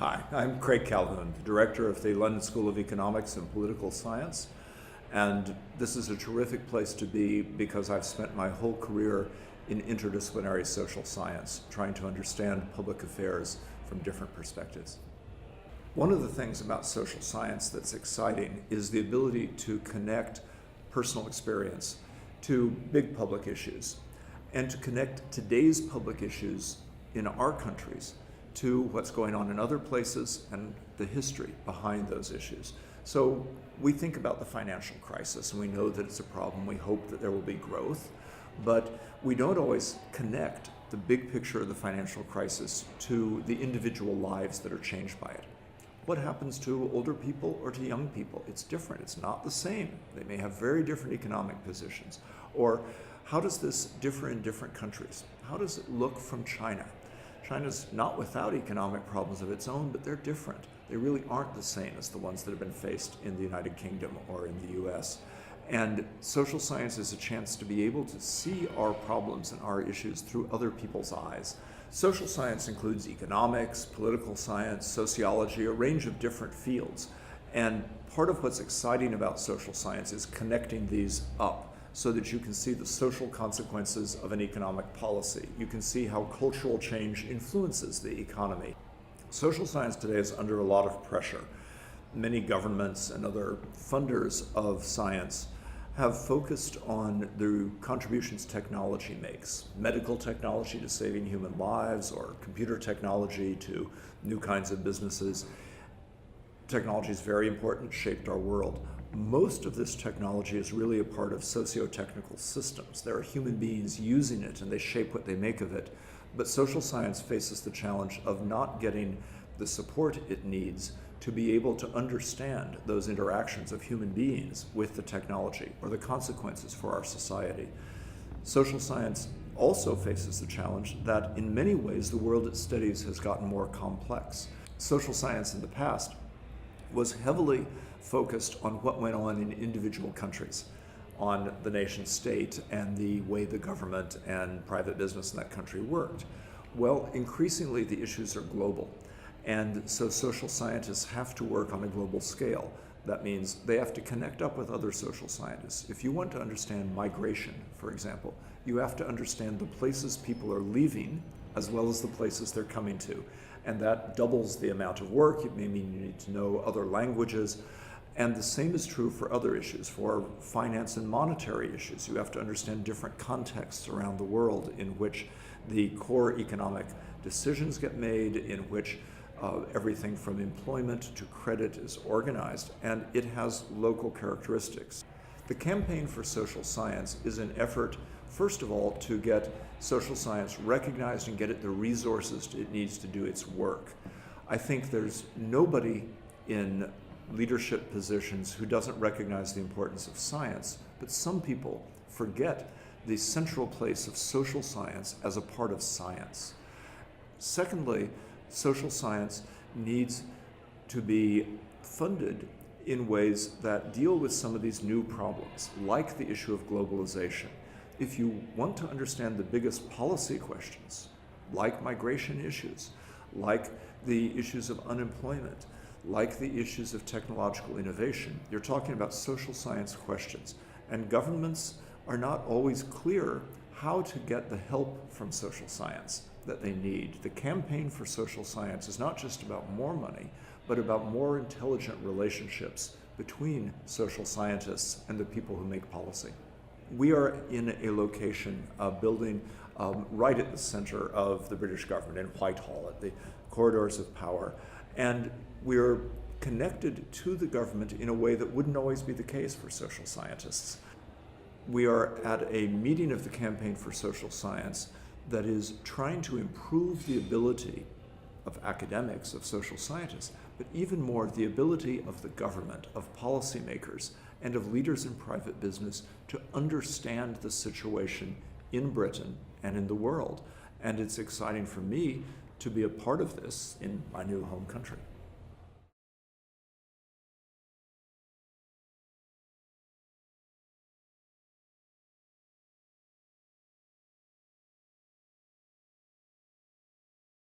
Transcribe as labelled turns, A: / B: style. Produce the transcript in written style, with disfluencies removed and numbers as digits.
A: Hi, I'm Craig Calhoun, the director of the London School of Economics and Political Science. And this is a terrific place to be because I've spent my whole career in interdisciplinary social science, trying to understand public affairs from different perspectives. One of the things about social science that's exciting is the ability to connect personal experience to big public issues and to connect today's public issues in our countries to what's going on in other places and the history behind those issues. So we think about the financial crisis and we know that it's a problem. We hope that there will be growth, but we don't always connect the big picture of the financial crisis to the individual lives that are changed by it. What happens to older people or to young people? It's different. It's not the same. They may have very different economic positions. Or how does this differ in different countries? How does it look from China? China's not without economic problems of its own, but they're different. They really aren't the same as the ones that have been faced in the United Kingdom or in the US. And social science is a chance to be able to see our problems and our issues through other people's eyes. Social science includes economics, political science, sociology, a range of different fields. And part of what's exciting about social science is connecting these up so that you can see the social consequences of an economic policy. You can see how cultural change influences the economy. Social science today is under a lot of pressure. Many governments and other funders of science have focused on the contributions technology makes. Medical technology to saving human lives, or computer technology to new kinds of businesses. Technology is very important, shaped our world. Most of this technology is really a part of socio-technical systems. There are human beings using it and they shape what they make of it. But social science faces the challenge of not getting the support it needs to be able to understand those interactions of human beings with the technology or the consequences for our society. Social science also faces the challenge that in many ways the world it studies has gotten more complex. Social science in the past was heavily focused on what went on in individual countries, on the nation state and the way the government and private business in that country worked. Well, increasingly the issues are global. And so social scientists have to work on a global scale. That means they have to connect up with other social scientists. If you want to understand migration, for example, you have to understand the places people are leaving as well as the places they're coming to. And that doubles the amount of work. It may mean you need to know other languages. And the same is true for other issues, for finance and monetary issues. You have to understand different contexts around the world in which the core economic decisions get made, in which everything from employment to credit is organized, and it has local characteristics. The Campaign for Social Science is an effort, first of all, to get social science recognized and get it the resources it needs to do its work. I think there's nobody in leadership positions who doesn't recognize the importance of science, but some people forget the central place of social science as a part of science. Secondly, social science needs to be funded in ways that deal with some of these new problems, like the issue of globalization. If you want to understand the biggest policy questions, like migration issues, like the issues of unemployment, like the issues of technological innovation, you're talking about social science questions. And governments are not always clear how to get the help from social science that they need. The Campaign for Social Science is not just about more money, but about more intelligent relationships between social scientists and the people who make policy. We are in a location, a building right at the center of the British government in Whitehall, at the corridors of power. And we're connected to the government in a way that wouldn't always be the case for social scientists. We are at a meeting of the Campaign for Social Science that is trying to improve the ability of academics, of social scientists, but even more the ability of the government, of policymakers, and of leaders in private business to understand the situation in Britain and in the world. And it's exciting for me to be a part of this in my new home country.